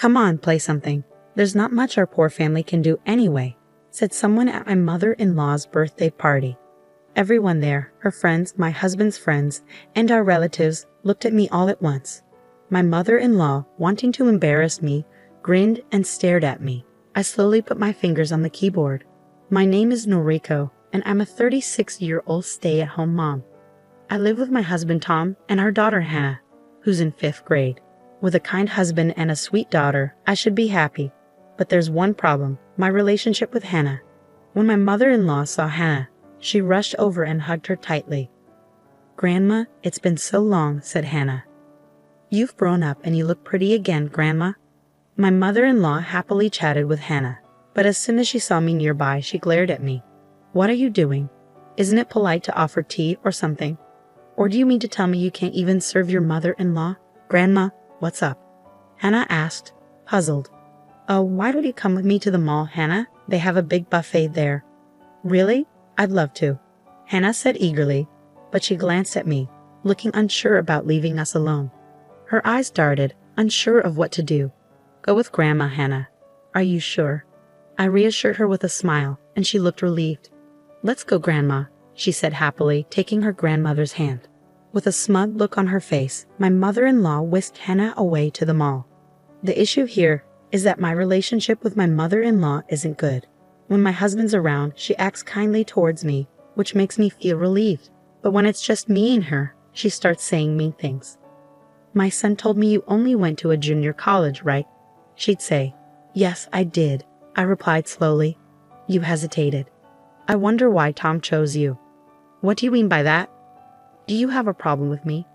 "Come on, play something. There's not much our poor family can do anyway," said someone at my mother-in-law's birthday party. Everyone there, her friends, my husband's friends, and our relatives, looked at me all at once. My mother-in-law, wanting to embarrass me, grinned and stared at me. I slowly put my fingers on the keyboard. "My name is Noriko, and I'm a 36-year-old stay-at-home mom. I live with my husband Tom and our daughter Hannah, who's in 5th grade. With a kind husband and a sweet daughter, I should be happy. But there's one problem, my relationship with Hannah." When my mother-in-law saw Hannah, she rushed over and hugged her tightly. "Grandma, it's been so long," said Hannah. "You've grown up and you look pretty again, Grandma." My mother-in-law happily chatted with Hannah, but as soon as she saw me nearby, she glared at me. "What are you doing? Isn't it polite to offer tea or something? Or do you mean to tell me you can't even serve your mother-in-law? Grandma, what's up?" Hannah asked, puzzled. "Oh, why don't you come with me to the mall, Hannah? They have a big buffet there." "Really? I'd love to," Hannah said eagerly, but she glanced at me, looking unsure about leaving us alone. Her eyes darted, unsure of what to do. "Go with Grandma, Hannah." "Are you sure?" I reassured her with a smile, and she looked relieved. "Let's go, Grandma," she said happily, taking her grandmother's hand. With a smug look on her face, my mother-in-law whisked Hannah away to the mall. The issue here is that my relationship with my mother-in-law isn't good. When my husband's around, she acts kindly towards me, which makes me feel relieved. But when it's just me and her, she starts saying mean things. "My son told me you only went to a junior college, right?" she'd say. "Yes, I did," I replied slowly. "You hesitated. I wonder why Tom chose you." "What do you mean by that? Do you have a problem with me?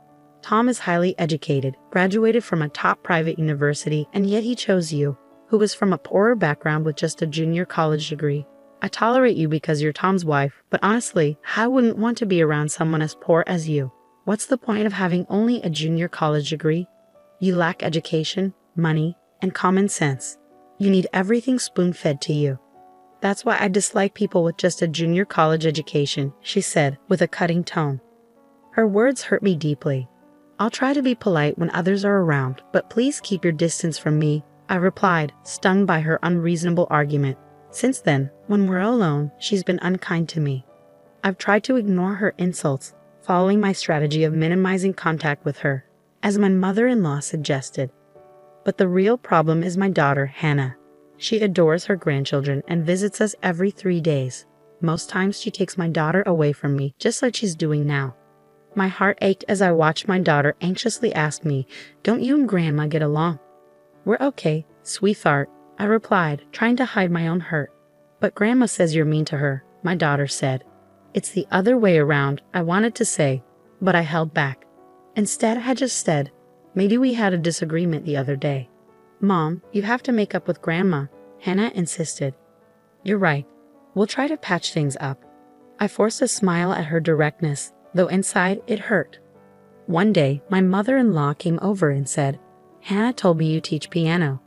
Tom is highly educated, graduated from a top private university, and yet he chose you, who is from a poorer background with just a junior college degree. I tolerate you because you're Tom's wife, but honestly, I wouldn't want to be around someone as poor as you. What's the point of having only a junior college degree? You lack education, money, and common sense. You need everything spoon-fed to you. That's why I dislike people with just a junior college education," she said with a cutting tone. Her words hurt me deeply. "I'll try to be polite when others are around, but please keep your distance from me," I replied, stung by her unreasonable argument. Since then, when we're alone, she's been unkind to me. I've tried to ignore her insults, following my strategy of minimizing contact with her, as my mother-in-law suggested. But the real problem is my daughter, Hannah. She adores her grandchildren and visits us every 3 days. Most times she takes my daughter away from me, just like she's doing now. My heart ached as I watched my daughter anxiously ask me, "Don't you and Grandma get along?" "We're okay, sweetheart," I replied, trying to hide my own hurt. "But Grandma says you're mean to her," my daughter said. "It's the other way around," I wanted to say, but I held back. Instead, I just said, "Maybe we had a disagreement the other day." "Mom, you have to make up with Grandma," Hannah insisted. "You're right. We'll try to patch things up." I forced a smile at her directness, though inside it hurt. One day, my mother-in-law came over and said, "Hannah told me you teach piano."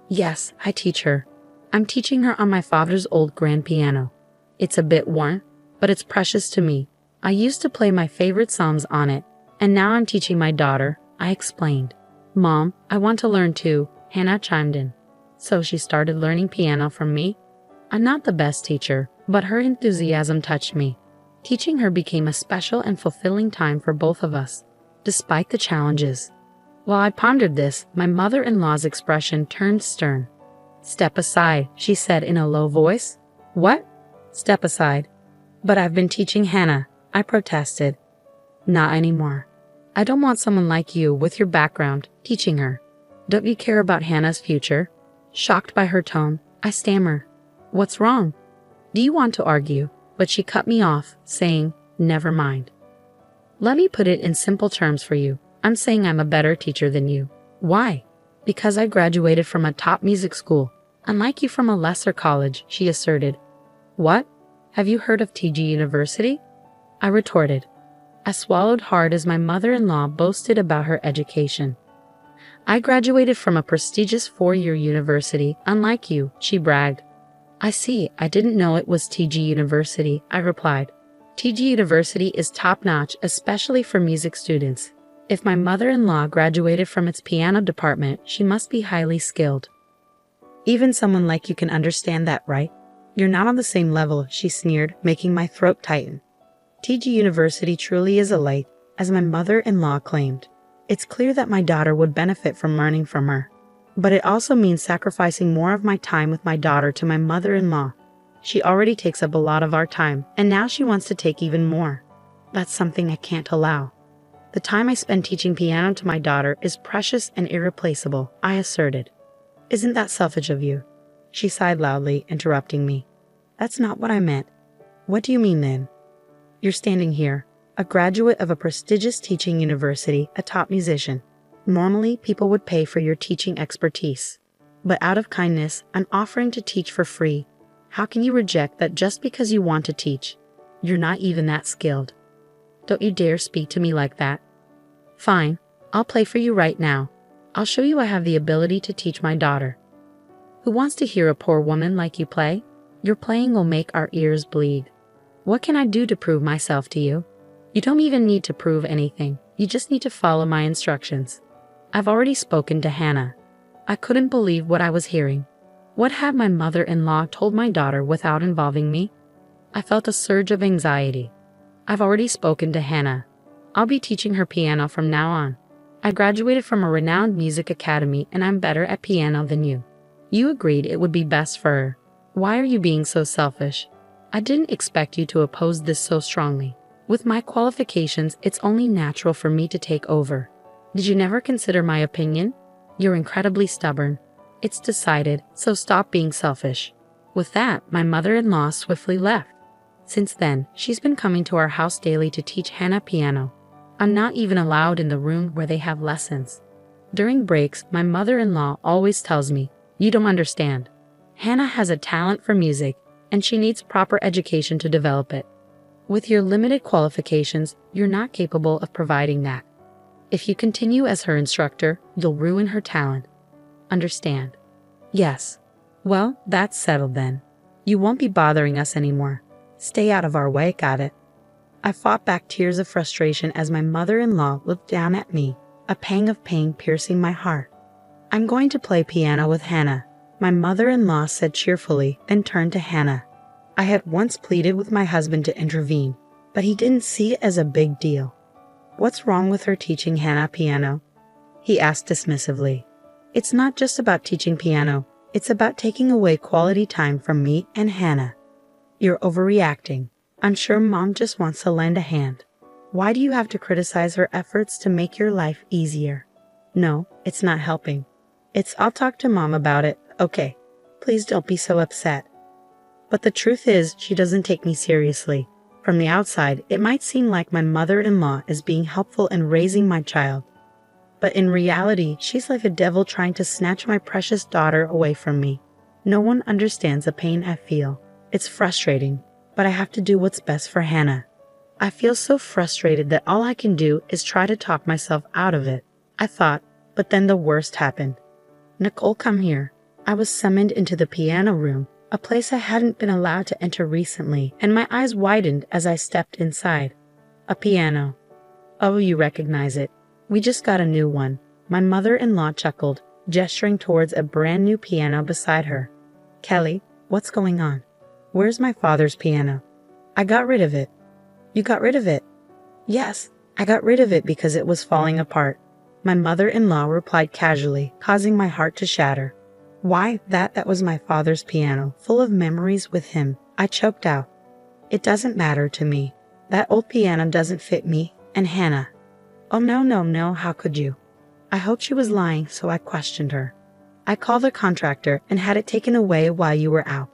"Yes, I teach her. I'm teaching her on my father's old grand piano. It's a bit worn, but it's precious to me. I used to play my favorite songs on it, and now I'm teaching my daughter," I explained. "Mom, I want to learn too," Hannah chimed in. So she started learning piano from me? I'm not the best teacher, but her enthusiasm touched me. Teaching her became a special and fulfilling time for both of us, despite the challenges. While I pondered this, my mother-in-law's expression turned stern. "Step aside," she said in a low voice. "What?" "Step aside." "But I've been teaching Hannah," I protested. "Not anymore. I don't want someone like you with your background teaching her. Don't you care about Hannah's future?" Shocked by her tone, I stammered, "What's wrong?" "Do you want to argue?" But she cut me off, saying, "Never mind. Let me put it in simple terms for you. I'm saying I'm a better teacher than you." "Why?" "Because I graduated from a top music school, unlike you from a lesser college," she asserted. "What? Have you heard of TG University?" I retorted. I swallowed hard as my mother-in-law boasted about her education. "I graduated from a prestigious 4-year university, unlike you," she bragged. "I see, I didn't know it was TG University," I replied. "TG University is top-notch, especially for music students. If my mother-in-law graduated from its piano department, she must be highly skilled. Even someone like you can understand that, right? You're not on the same level, she sneered, making my throat tighten. TG University truly is a light, as my mother-in-law claimed. It's clear that my daughter would benefit from learning from her. But it also means sacrificing more of my time with my daughter to my mother-in-law. She already takes up a lot of our time, and now she wants to take even more. That's something I can't allow. The time I spend teaching piano to my daughter is precious and irreplaceable, I asserted. Isn't that selfish of you? She sighed loudly, interrupting me. That's not what I meant. What do you mean then? You're standing here, a graduate of a prestigious teaching university, a top musician. Normally, people would pay for your teaching expertise. But out of kindness, I'm offering to teach for free. How can you reject that just because you want to teach? You're not even that skilled. Don't you dare speak to me like that. Fine, I'll play for you right now. I'll show you I have the ability to teach my daughter. Who wants to hear a poor woman like you play? Your playing will make our ears bleed. What can I do to prove myself to you? You don't even need to prove anything. You just need to follow my instructions. I've already spoken to Hannah. I couldn't believe what I was hearing. What had my mother-in-law told my daughter without involving me? I felt a surge of anxiety. I've already spoken to Hannah. I'll be teaching her piano from now on. I graduated from a renowned music academy and I'm better at piano than you. You agreed it would be best for her. Why are you being so selfish? I didn't expect you to oppose this so strongly. With my qualifications, it's only natural for me to take over. Did you never consider my opinion? You're incredibly stubborn. It's decided, so stop being selfish. With that, my mother-in-law swiftly left. Since then, she's been coming to our house daily to teach Hannah piano. I'm not even allowed in the room where they have lessons. During breaks, my mother-in-law always tells me, "You don't understand. Hannah has a talent for music, and she needs proper education to develop it. With your limited qualifications, you're not capable of providing that. If you continue as her instructor, you'll ruin her talent. Understand?" Yes. Well, that's settled then. You won't be bothering us anymore. Stay out of our way, got it? I fought back tears of frustration as my mother-in-law looked down at me, a pang of pain piercing my heart. I'm going to play piano with Hannah, my mother-in-law said cheerfully, then turned to Hannah. I had once pleaded with my husband to intervene, but he didn't see it as a big deal. What's wrong with her teaching Hannah piano? He asked dismissively. It's not just about teaching piano, it's about taking away quality time from me and Hannah. You're overreacting. I'm sure Mom just wants to lend a hand. Why do you have to criticize her efforts to make your life easier? No, it's not helping. I'll talk to Mom about it, okay? Please don't be so upset. But the truth is, she doesn't take me seriously. From the outside, it might seem like my mother-in-law is being helpful in raising my child. But in reality, she's like a devil trying to snatch my precious daughter away from me. No one understands the pain I feel. It's frustrating, but I have to do what's best for Hannah. I feel so frustrated that all I can do is try to talk myself out of it, I thought, but then the worst happened. Nicole, come here. I was summoned into the piano room, a place I hadn't been allowed to enter recently, and my eyes widened as I stepped inside. A piano. Oh, you recognize it. We just got a new one. My mother-in-law chuckled, gesturing towards a brand new piano beside her. Kelly, what's going on? Where's my father's piano? I got rid of it. You got rid of it? Yes, I got rid of it because it was falling apart. My mother-in-law replied casually, causing my heart to shatter. Why, that was my father's piano, full of memories with him. I choked out. It doesn't matter to me. That old piano doesn't fit me and Hannah. Oh no, how could you? I hoped she was lying, so I questioned her. I called the contractor and had it taken away while you were out,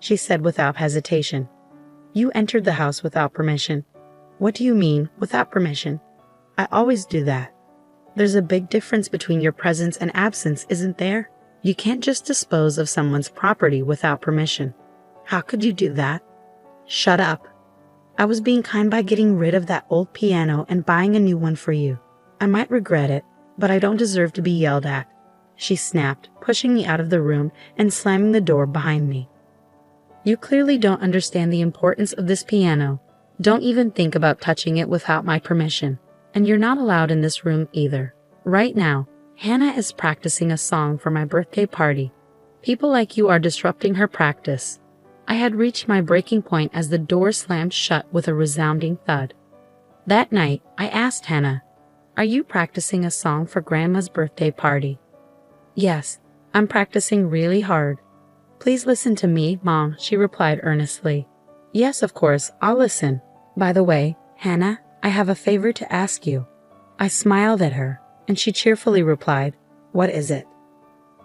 she said without hesitation. You entered the house without permission. What do you mean, without permission? I always do that. There's a big difference between your presence and absence, isn't there? You can't just dispose of someone's property without permission. How could you do that? Shut up. I was being kind by getting rid of that old piano and buying a new one for you. I might regret it, but I don't deserve to be yelled at, she snapped, pushing me out of the room and slamming the door behind me. You clearly don't understand the importance of this piano. Don't even think about touching it without my permission. And you're not allowed in this room either. Right now, Hannah is practicing a song for my birthday party. People like you are disrupting her practice. I had reached my breaking point as the door slammed shut with a resounding thud. That night, I asked Hannah, "Are you practicing a song for Grandma's birthday party?" "Yes, I'm practicing really hard." "Please listen to me, Mom," she replied earnestly. "Yes, of course, I'll listen. By the way, Hannah, I have a favor to ask you." I smiled at her, and she cheerfully replied, "What is it?"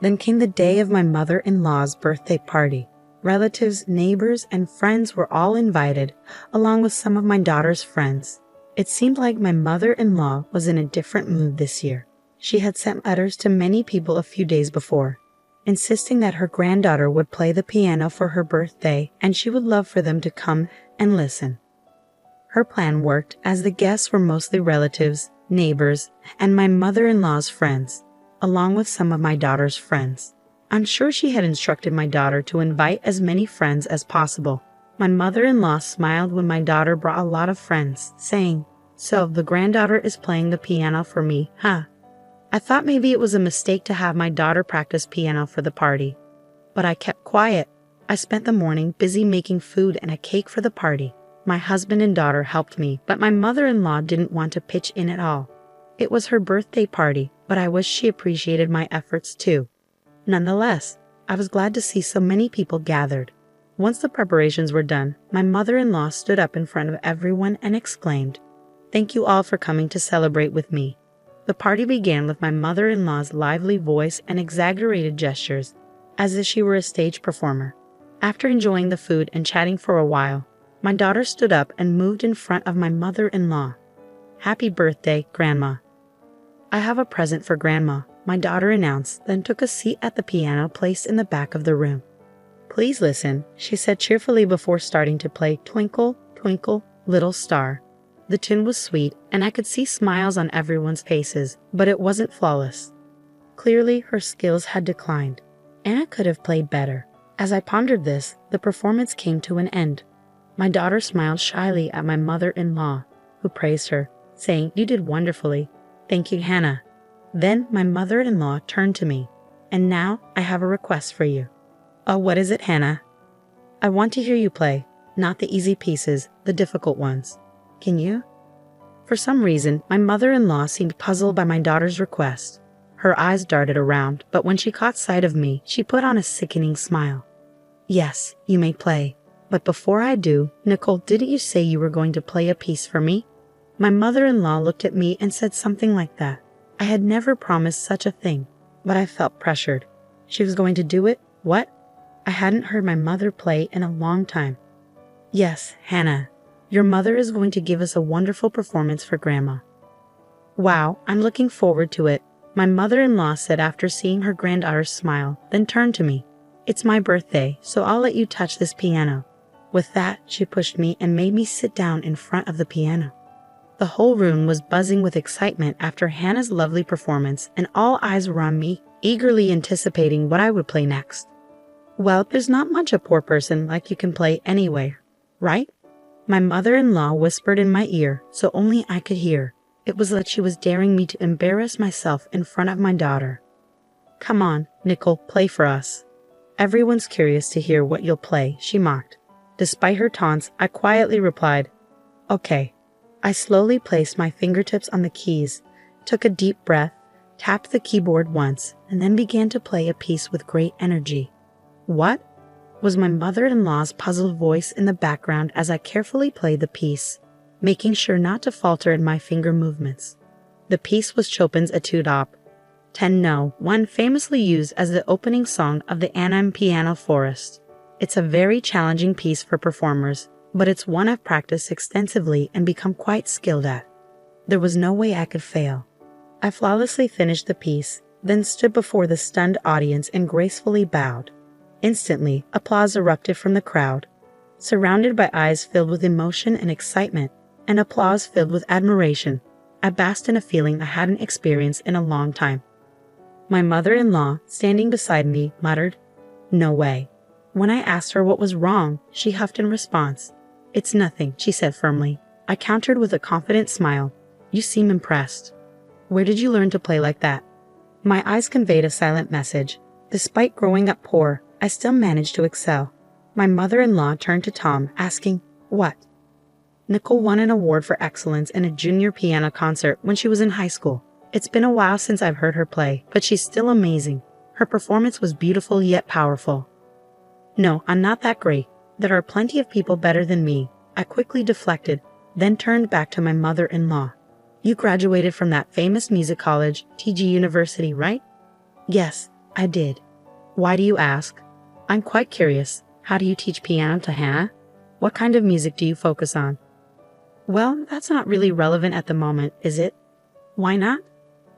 Then came the day of my mother-in-law's birthday party. Relatives, neighbors, and friends were all invited, along with some of my daughter's friends. It seemed like my mother-in-law was in a different mood this year. She had sent letters to many people a few days before, insisting that her granddaughter would play the piano for her birthday and she would love for them to come and listen. Her plan worked as the guests were mostly relatives, neighbors, and my mother-in-law's friends, along with some of my daughter's friends. I'm sure she had instructed my daughter to invite as many friends as possible. My mother-in-law smiled when my daughter brought a lot of friends, saying, "So the granddaughter is playing the piano for me, huh?" I thought maybe it was a mistake to have my daughter practice piano for the party, but I kept quiet. I spent the morning busy making food and a cake for the party. My husband and daughter helped me, but my mother-in-law didn't want to pitch in at all. It was her birthday party, but I wish she appreciated my efforts too. Nonetheless, I was glad to see so many people gathered. Once the preparations were done, my mother-in-law stood up in front of everyone and exclaimed, "Thank you all for coming to celebrate with me." The party began with my mother-in-law's lively voice and exaggerated gestures, as if she were a stage performer. After enjoying the food and chatting for a while, my daughter stood up and moved in front of my mother-in-law. "Happy birthday, Grandma." "I have a present for Grandma," my daughter announced, then took a seat at the piano placed in the back of the room. "Please listen," she said cheerfully before starting to play Twinkle, Twinkle, Little Star. The tune was sweet, and I could see smiles on everyone's faces, but it wasn't flawless. Clearly, her skills had declined. Anna could have played better. As I pondered this, the performance came to an end. My daughter smiled shyly at my mother-in-law, who praised her, saying, "You did wonderfully. Thank you, Hannah." Then my mother-in-law turned to me, "And now I have a request for you." "Oh, what is it, Hannah?" "I want to hear you play, not the easy pieces, the difficult ones. Can you?" For some reason, my mother-in-law seemed puzzled by my daughter's request. Her eyes darted around, but when she caught sight of me, she put on a sickening smile. "Yes, you may play. But before I do, Nicole, didn't you say you were going to play a piece for me?" My mother-in-law looked at me and said something like that. I had never promised such a thing, but I felt pressured. She was going to do it? What? I hadn't heard my mother play in a long time. "Yes, Hannah. Your mother is going to give us a wonderful performance for Grandma." "Wow, I'm looking forward to it," my mother-in-law said after seeing her granddaughter's smile, then turned to me. "It's my birthday, so I'll let you touch this piano." With that, she pushed me and made me sit down in front of the piano. The whole room was buzzing with excitement after Hannah's lovely performance, and all eyes were on me, eagerly anticipating what I would play next. "Well, there's not much a poor person like you can play anyway, right?" My mother-in-law whispered in my ear, so only I could hear. It was like she was daring me to embarrass myself in front of my daughter. "Come on, Nicole, play for us. Everyone's curious to hear what you'll play," she mocked. Despite her taunts, I quietly replied, "Okay." I slowly placed my fingertips on the keys, took a deep breath, tapped the keyboard once, and then began to play a piece with great energy. "What?" was my mother-in-law's puzzled voice in the background as I carefully played the piece, making sure not to falter in my finger movements. The piece was Chopin's Etude Op. 10 No. 1, famously used as the opening song of the Anna Piano Forest. It's a very challenging piece for performers, but it's one I've practiced extensively and become quite skilled at. There was no way I could fail. I flawlessly finished the piece, then stood before the stunned audience and gracefully bowed. Instantly, applause erupted from the crowd. Surrounded by eyes filled with emotion and excitement, and applause filled with admiration, I basked in a feeling I hadn't experienced in a long time. My mother-in-law, standing beside me, muttered, "No way." When I asked her what was wrong, she huffed in response. "It's nothing," she said firmly. I countered with a confident smile. "You seem impressed. Where did you learn to play like that?" My eyes conveyed a silent message. Despite growing up poor, I still managed to excel. My mother-in-law turned to Tom, asking, "What?" Nicole won an award for excellence in a junior piano concert when she was in high school. It's been a while since I've heard her play, but she's still amazing. Her performance was beautiful yet powerful. No, I'm not that great. There are plenty of people better than me. I quickly deflected, then turned back to my mother-in-law. You graduated from that famous music college, TG University, right? Yes, I did. Why do you ask? I'm quite curious. How do you teach piano to Hannah? What kind of music do you focus on? Well, that's not really relevant at the moment, is it? Why not?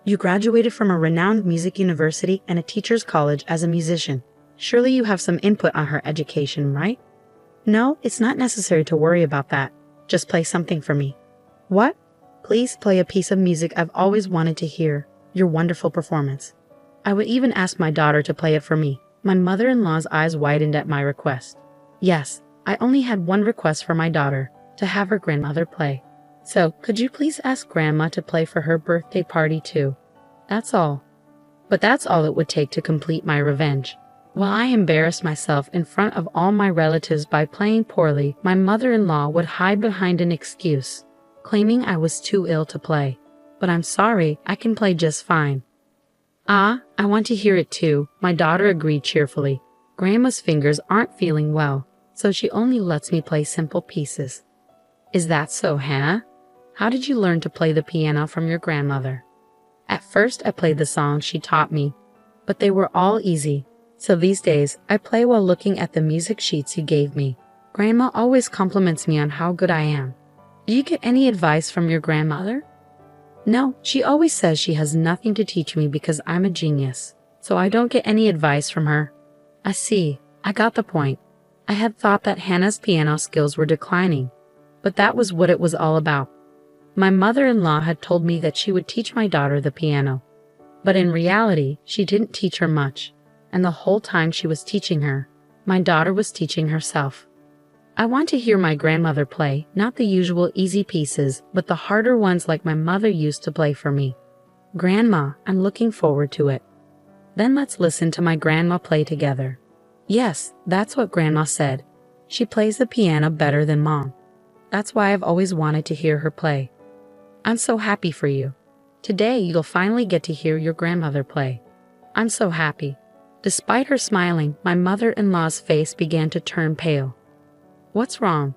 You graduated from a renowned music university and a teacher's college as a musician. Surely you have some input on her education, right? No, it's not necessary to worry about that. Just play something for me. What? Please play a piece of music I've always wanted to hear, your wonderful performance. I would even ask my daughter to play it for me. My mother-in-law's eyes widened at my request. Yes, I only had one request for my daughter, to have her grandmother play. So, could you please ask Grandma to play for her birthday party too? That's all. But that's all it would take to complete my revenge. While I embarrassed myself in front of all my relatives by playing poorly, my mother-in-law would hide behind an excuse, claiming I was too ill to play. But I'm sorry, I can play just fine. Ah, I want to hear it too, my daughter agreed cheerfully. Grandma's fingers aren't feeling well, so she only lets me play simple pieces. Is that so, Hannah? How did you learn to play the piano from your grandmother? At first I played the songs she taught me, but they were all easy. So these days, I play while looking at the music sheets you gave me. Grandma always compliments me on how good I am. Do you get any advice from your grandmother? No, she always says she has nothing to teach me because I'm a genius, so I don't get any advice from her. I see, I got the point. I had thought that Hannah's piano skills were declining, but that was what it was all about. My mother-in-law had told me that she would teach my daughter the piano, but in reality, she didn't teach her much. And the whole time she was teaching her, my daughter was teaching herself. I want to hear my grandmother play, not the usual easy pieces, but the harder ones like my mother used to play for me. Grandma, I'm looking forward to it. Then let's listen to my grandma play together. Yes, that's what Grandma said. She plays the piano better than Mom. That's why I've always wanted to hear her play. I'm so happy for you. Today you'll finally get to hear your grandmother play. I'm so happy. Despite her smiling, my mother-in-law's face began to turn pale. What's wrong?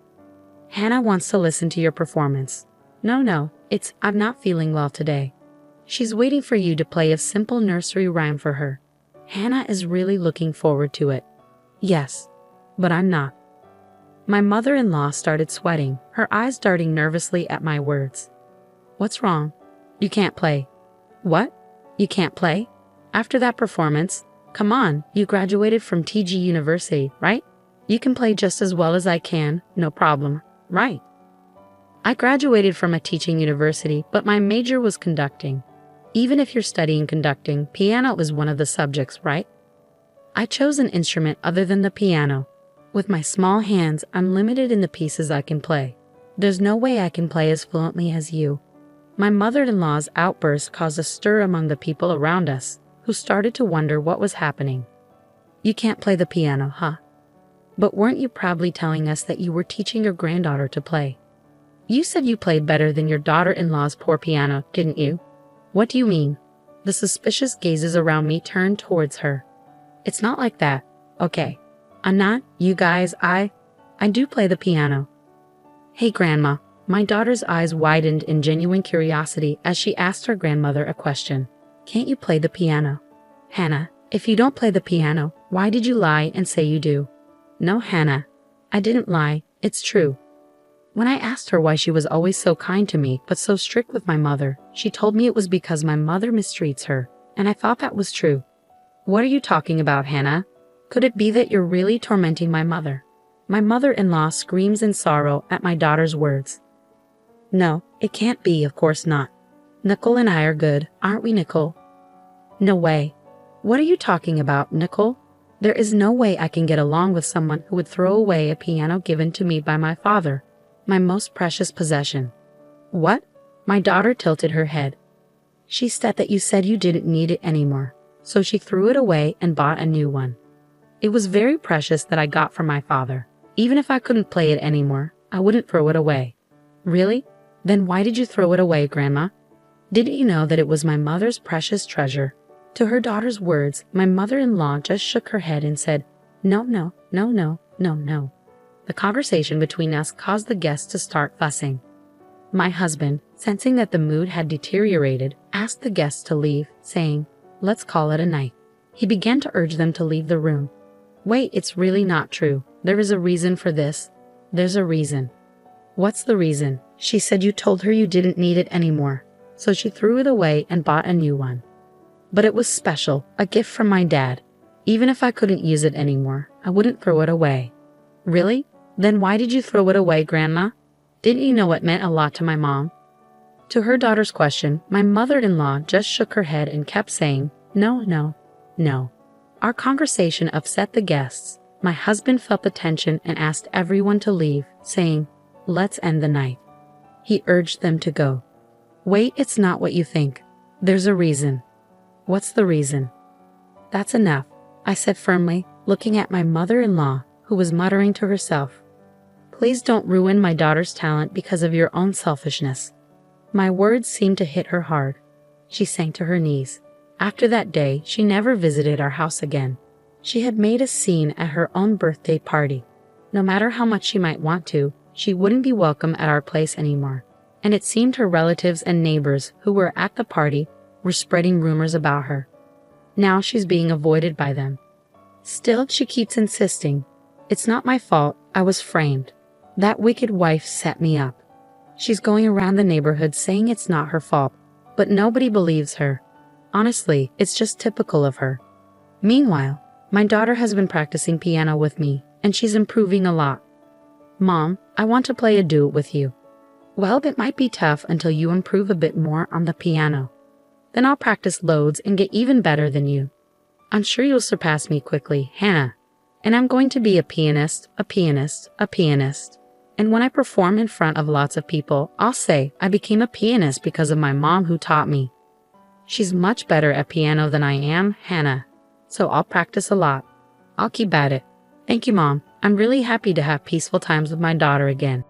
Hannah wants to listen to your performance. No, I'm not feeling well today. She's waiting for you to play a simple nursery rhyme for her. Hannah is really looking forward to it. Yes, but I'm not. My mother-in-law started sweating, her eyes darting nervously at my words. What's wrong? You can't play. What? You can't play? After that performance? Come on, you graduated from TG University, right? You can play just as well as I can, no problem, right? I graduated from a teaching university, but my major was conducting. Even if you're studying conducting, piano is one of the subjects, right? I chose an instrument other than the piano. With my small hands, I'm limited in the pieces I can play. There's no way I can play as fluently as you. My mother-in-law's outburst caused a stir among the people around us, who started to wonder what was happening. You can't play the piano, huh? But weren't you proudly telling us that you were teaching your granddaughter to play? You said you played better than your daughter-in-law's poor piano, didn't you? What do you mean? The suspicious gazes around me turned towards her. It's not like that, okay? I'm not, you guys, I do play the piano. Hey Grandma, my daughter's eyes widened in genuine curiosity as she asked her grandmother a question. Can't you play the piano? Hannah, if you don't play the piano, why did you lie and say you do? No, Hannah, I didn't lie, it's true. When I asked her why she was always so kind to me but so strict with my mother, she told me it was because my mother mistreats her, and I thought that was true. What are you talking about, Hannah? Could it be that you're really tormenting my mother? My mother-in-law screams in sorrow at my daughter's words. No, it can't be, of course not. Nicole and I are good, aren't we, Nicole? No way. What are you talking about, Nicole? There is no way I can get along with someone who would throw away a piano given to me by my father, my most precious possession. What? My daughter tilted her head. She said that you said you didn't need it anymore, so she threw it away and bought a new one. It was very precious that I got from my father. Even if I couldn't play it anymore, I wouldn't throw it away. Really? Then why did you throw it away, Grandma? Didn't you know that it was my mother's precious treasure? To her daughter's words, my mother-in-law just shook her head and said, No, no, no, no, no, no. The conversation between us caused the guests to start fussing. My husband, sensing that the mood had deteriorated, asked the guests to leave, saying, Let's call it a night. He began to urge them to leave the room. Wait, it's really not true. There is a reason for this. There's a reason. What's the reason? She said you told her you didn't need it anymore, so she threw it away and bought a new one. But it was special, a gift from my dad. Even if I couldn't use it anymore, I wouldn't throw it away. Really? Then why did you throw it away, Grandma? Didn't you know it meant a lot to my mom? To her daughter's question, my mother-in-law just shook her head and kept saying, No, no, no. Our conversation upset the guests. My husband felt the tension and asked everyone to leave, saying, Let's end the night. He urged them to go. Wait, it's not what you think. There's a reason. What's the reason? That's enough, I said firmly, looking at my mother-in-law, who was muttering to herself. Please don't ruin my daughter's talent because of your own selfishness. My words seemed to hit her hard. She sank to her knees. After that day, she never visited our house again. She had made a scene at her own birthday party. No matter how much she might want to, she wouldn't be welcome at our place anymore. And it seemed her relatives and neighbors who were at the party were spreading rumors about her. Now she's being avoided by them. Still, she keeps insisting, It's not my fault, I was framed. That wicked wife set me up. She's going around the neighborhood saying it's not her fault, but nobody believes her. Honestly, it's just typical of her. Meanwhile, my daughter has been practicing piano with me, and she's improving a lot. Mom, I want to play a duet with you. Well, it might be tough until you improve a bit more on the piano. Then I'll practice loads and get even better than you. I'm sure you'll surpass me quickly, Hannah. And I'm going to be a pianist, a pianist, a pianist. And when I perform in front of lots of people, I'll say I became a pianist because of my mom who taught me. She's much better at piano than I am, Hannah. So I'll practice a lot. I'll keep at it. Thank you, Mom. I'm really happy to have peaceful times with my daughter again.